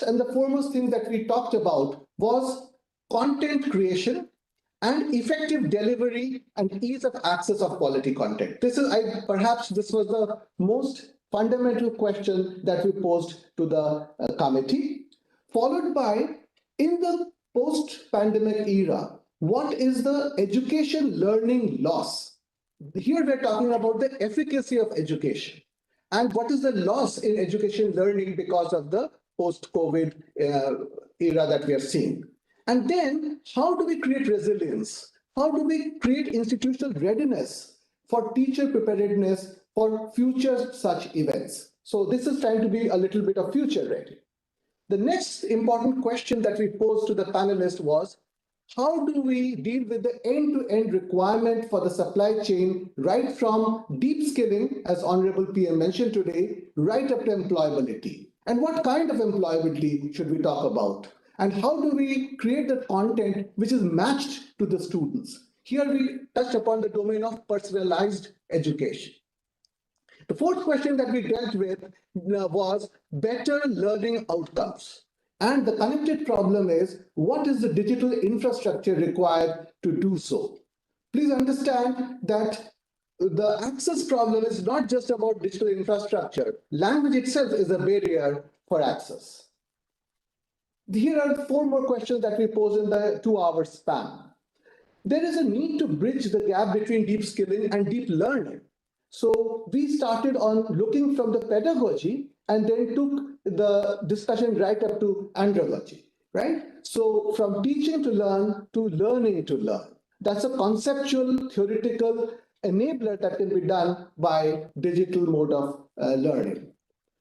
and the foremost thing that we talked about was content creation and effective delivery and ease of access of quality content. Perhaps this was the most fundamental question that we posed to the committee, followed by, in the post-pandemic era, what is the education learning loss? Here we're talking about the efficacy of education. And what is the loss in education learning because of the post-COVID era that we are seeing? And then how do we create resilience? How do we create institutional readiness for teacher preparedness for future such events? So this is trying to be a little bit of future ready. The next important question that we posed to the panelists was, how do we deal with the end-to-end requirement for the supply chain, right from deep skilling, as Honorable PM mentioned today, right up to employability? And what kind of employability should we talk about? And how do we create the content which is matched to the students? Here we touched upon the domain of personalized education. The fourth question that we dealt with was better learning outcomes. And the connected problem is, what is the digital infrastructure required to do so? Please understand that the access problem is not just about digital infrastructure. Language itself is a barrier for access. Here are 4 more questions that we pose in the 2-hour span. There is a need to bridge the gap between deep skilling and deep learning. So we started on looking from the pedagogy and then took the discussion right up to andragogy, right? So from teaching to learn to learning to learn. That's a conceptual, theoretical enabler that can be done by digital mode of learning.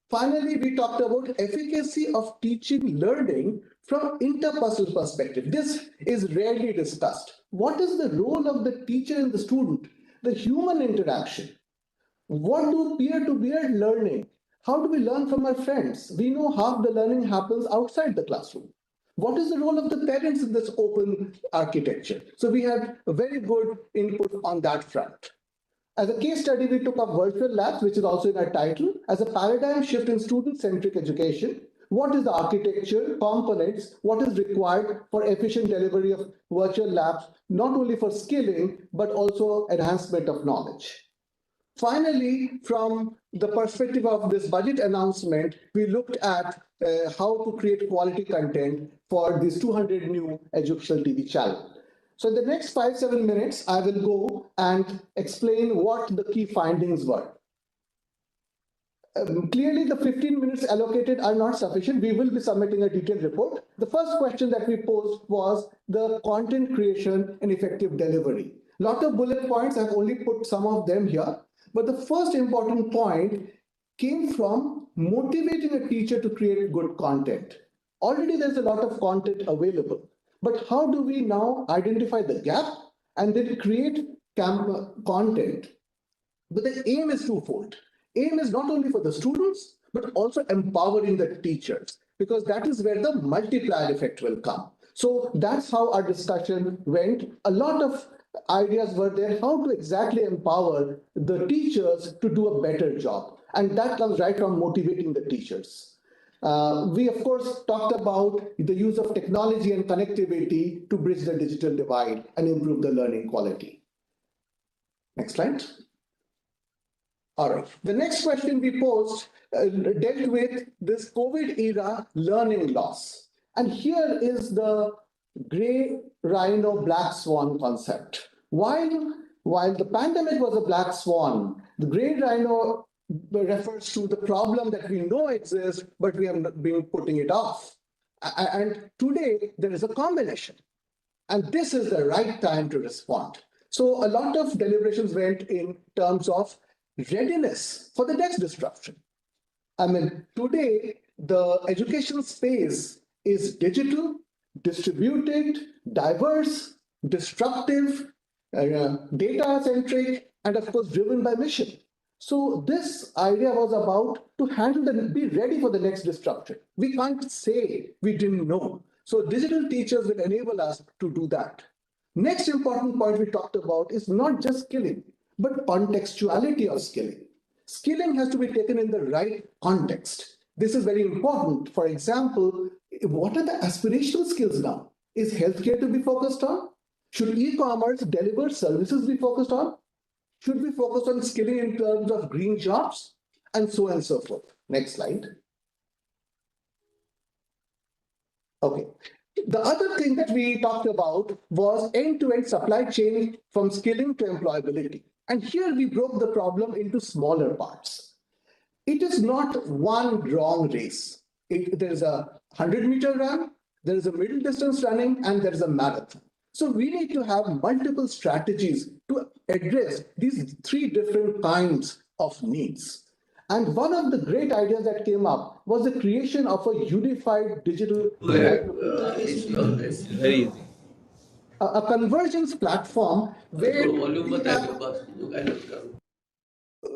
Finally, we talked about efficacy of teaching learning from interpersonal perspective. This is rarely discussed. What is the role of the teacher and the student? The human interaction. What do peer-to-peer learning? How do we learn from our friends? We know half the learning happens outside the classroom. What is the role of the parents in this open architecture? So we had a very good input on that front. As a case study, we took up virtual labs, which is also in our title, as a paradigm shift in student-centric education. What is the architecture, components, what is required for efficient delivery of virtual labs, not only for skilling, but also enhancement of knowledge. Finally, from the perspective of this budget announcement, we looked at how to create quality content for these 200 new educational TV channels. So in the next 5-7 minutes, I will go and explain what the key findings were. Clearly, the 15 minutes allocated are not sufficient. We will be submitting a detailed report. The first question that we posed was the content creation and effective delivery. A lot of bullet points, I've only put some of them here. But the first important point came from motivating a teacher to create good content. Already there's a lot of content available. But how do we now identify the gap and then create content? But the aim is twofold. Aim is not only for the students, but also empowering the teachers, because that is where the multiplier effect will come. So that's how our discussion went. A lot of ideas were there, how to exactly empower the teachers to do a better job. And that comes right from motivating the teachers. We, of course, talked about the use of technology and connectivity to bridge the digital divide and improve the learning quality. Next slide. All right. The next question we posed dealt with this COVID era learning loss. And here is the gray rhino black swan concept. While the pandemic was a black swan, the gray rhino refers to the problem that we know exists, but we have been putting it off. And today there is a combination. And this is the right time to respond. So a lot of deliberations went in terms of readiness for the next disruption. I mean, today the education space is digital, distributed, diverse, disruptive, data-centric, and of course driven by mission. So this idea was about to handle and be ready for the next disruption. We can't say we didn't know. So digital teachers will enable us to do that. Next important point we talked about is not just skilling, but contextuality of skilling. Skilling has to be taken in the right context. This is very important. For example, what are the aspirational skills now? Is healthcare to be focused on? Should e-commerce deliver services be focused on? Should we focus on skilling in terms of green jobs? And so on and so forth. Next slide. Okay. The other thing that we talked about was end-to-end supply chain from skilling to employability. And here we broke the problem into smaller parts. It is not one wrong race. There is a 100-meter run, there is a middle distance running, and there is a marathon. So we need to have multiple strategies to address these three different kinds of needs. And one of the great ideas that came up was the creation of a unified digital It's very easy. a convergence platform where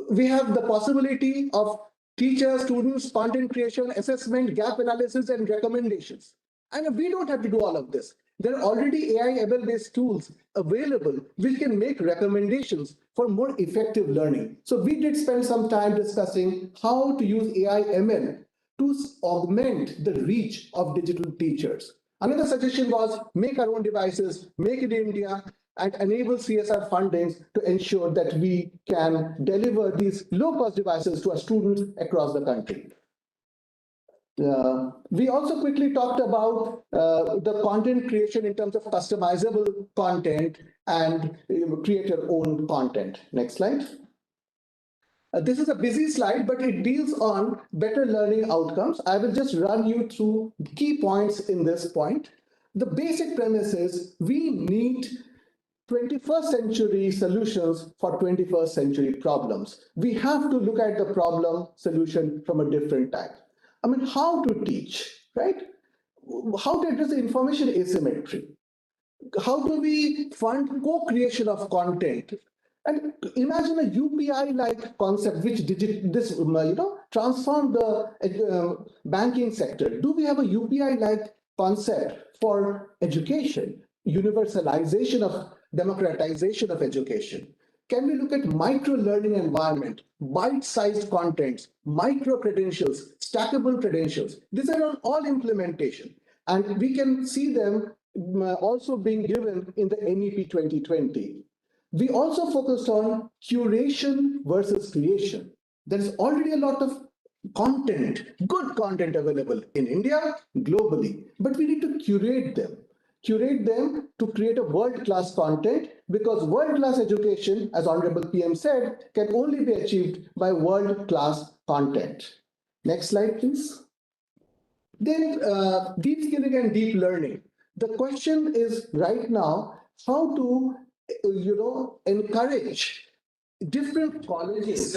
we have the possibility of teachers, students, content creation, assessment, gap analysis, and recommendations. And we don't have to do all of this. There are already AI/ML-based tools available which can make recommendations for more effective learning. So we did spend some time discussing how to use AI/ML to augment the reach of digital teachers. Another suggestion was make our own devices, make it in India, and enable CSR fundings to ensure that we can deliver these low-cost devices to our students across the country. We also quickly talked about the content creation in terms of customizable content and create your own content. Next slide. This is a busy slide, but it deals on better learning outcomes. I will just run you through key points in this point. The basic premise is we need 21st century solutions for 21st century problems. We have to look at the problem solution from a different type. I mean, how to teach, right? How to address the information asymmetry? How do we fund co-creation of content? And imagine a UPI-like concept which transformed the banking sector. Do we have a UPI-like concept for education, universalization of democratization of education? Can we look at micro-learning environment, bite-sized contents, micro-credentials, stackable credentials? These are all implementation. And we can see them also being given in the NEP 2020. We also focused on curation versus creation. There is already a lot of content, good content available in India, globally, but we need to curate them to create a world-class content, because world-class education, as Honorable PM said, can only be achieved by world-class content. Next slide, please. Then deep skilling and deep learning. The question is right now how to, encourage different colleges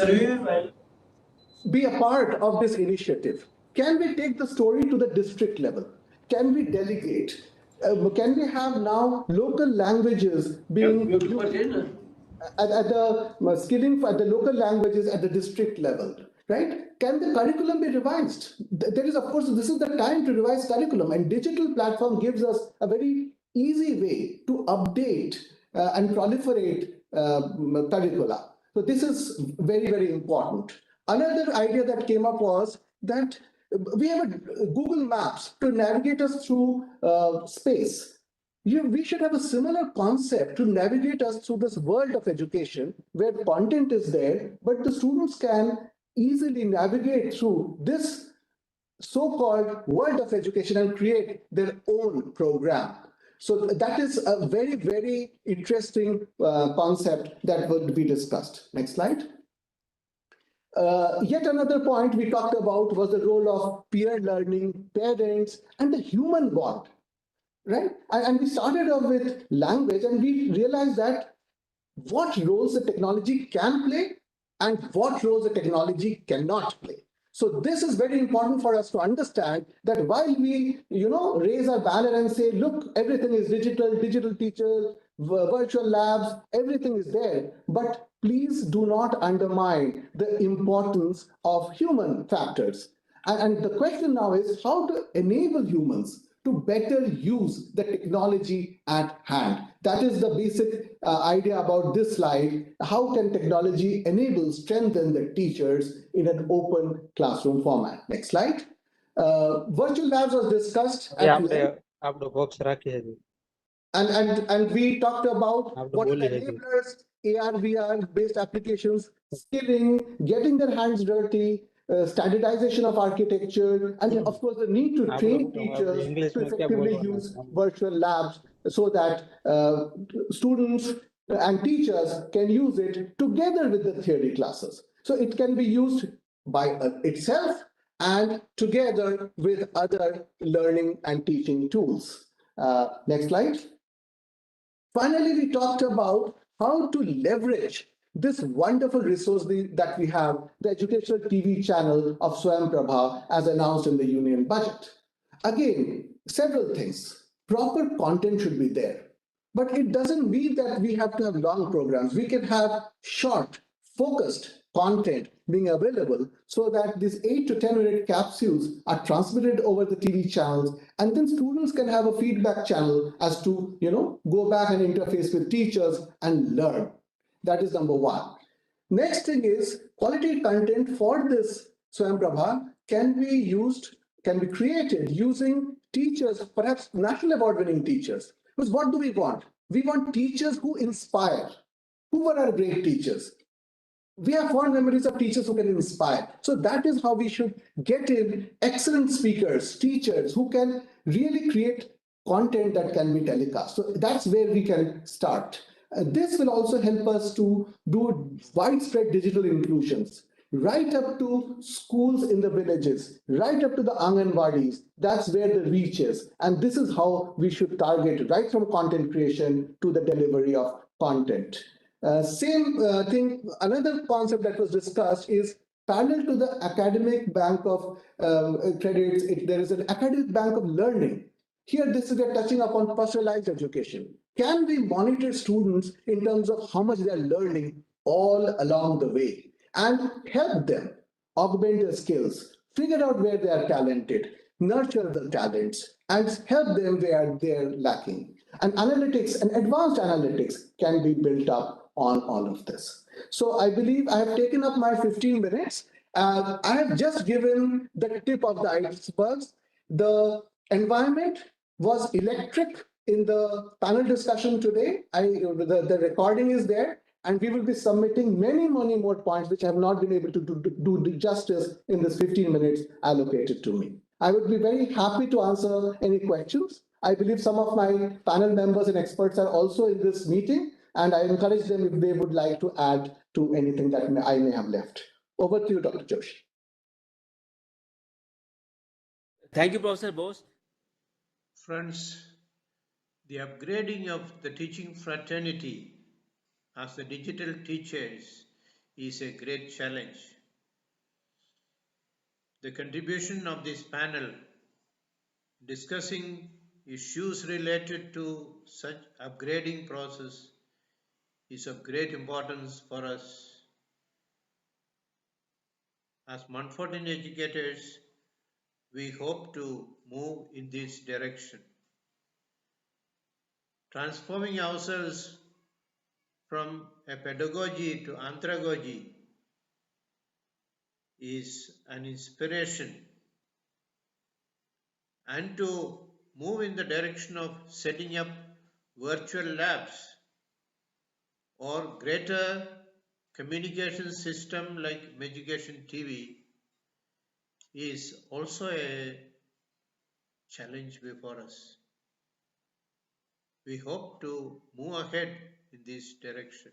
be a part of this initiative. Can we take the story to the district level? Can we delegate? Can we have now local languages being at the skilling at the local languages at the district level, right? Can the curriculum be revised? There is, of course, this is the time to revise curriculum, and digital platform gives us a very easy way to update and proliferate curricula. So this is very, very important. Another idea that came up was that we have a Google Maps to navigate us through space. We should have a similar concept to navigate us through this world of education where content is there, but the students can easily navigate through this so-called world of education and create their own program. So that is a very, very interesting concept that will be discussed. Next slide. Yet another point we talked about was the role of peer learning, parents, and the human bond, right? And we started off with language, and we realized that what roles the technology can play and what roles the technology cannot play. So this is very important for us to understand that while we, raise our banner and say, look, everything is digital teachers, virtual labs, everything is there, but please do not undermine the importance of human factors. And the question now is how to enable humans to better use the technology at hand. that is the basic idea about this slide. How can technology enable, strengthen the teachers in an open classroom format? Next slide. Virtual labs was discussed ये at आपने length, आपने box रखी है जी and we talked about आपने what are बोली the है जी enablers, AR, VR based applications, skilling, getting their hands dirty, standardization of architecture, and of course the need to आप train लोग आप teachers इंग्लिश to में क्या बोल effectively रहे use हैं virtual labs so that students and teachers can use it together with the theory classes. So it can be used by itself and together with other learning and teaching tools. Next slide. Finally, we talked about how to leverage this wonderful resource that we have, the educational TV channel of Swayam Prabha, as announced in the union budget. Again, several things. Proper content should be there. But it doesn't mean that we have to have long programs. We can have short, focused content being available so that these 8 to 10 minute capsules are transmitted over the TV channels, and then students can have a feedback channel as to, go back and interface with teachers and learn. That is number one. Next thing is quality content for this Swayam Prabha can be created using teachers, perhaps national award winning teachers. Because what do we want? We want teachers who inspire. Who were our great teachers? We have fond memories of teachers who can inspire. So that is how we should get in excellent speakers, teachers who can really create content that can be telecast. So that's where we can start. This will also help us to do widespread digital inclusions, right up to schools in the villages, right up to the Anganwadis. That's where the reach is. And this is how we should target, right from content creation to the delivery of content. Same thing, another concept that was discussed is parallel to the academic bank of credits, there is an academic bank of learning. Here, this is a touching upon personalized education. Can we monitor students in terms of how much they are learning all along the way and help them augment their skills, figure out where they are talented, nurture the talents, and help them where they're lacking. And analytics and advanced analytics can be built up on all of this. So I believe I have taken up my 15 minutes. I have just given the tip of the icebergs. The environment was electric in the panel discussion today. The recording is there, and we will be submitting many more points which have not been able to do justice in this 15 minutes allocated to me. I would be very happy to answer any questions. I believe some of my panel members and experts are also in this meeting, and I encourage them if they would like to add to anything that I may have left. Over to you, Dr. Joshi. Thank you, Professor Bose. Friends, the upgrading of the teaching fraternity as the digital teachers is a great challenge. The contribution of this panel discussing issues related to such upgrading process is of great importance for us. As Montfortin educators, we hope to move in this direction. Transforming ourselves from a pedagogy to anthragogy is an inspiration, and to move in the direction of setting up virtual labs or greater communication system like Meducation TV is also a challenge before us. We hope to move ahead in this direction.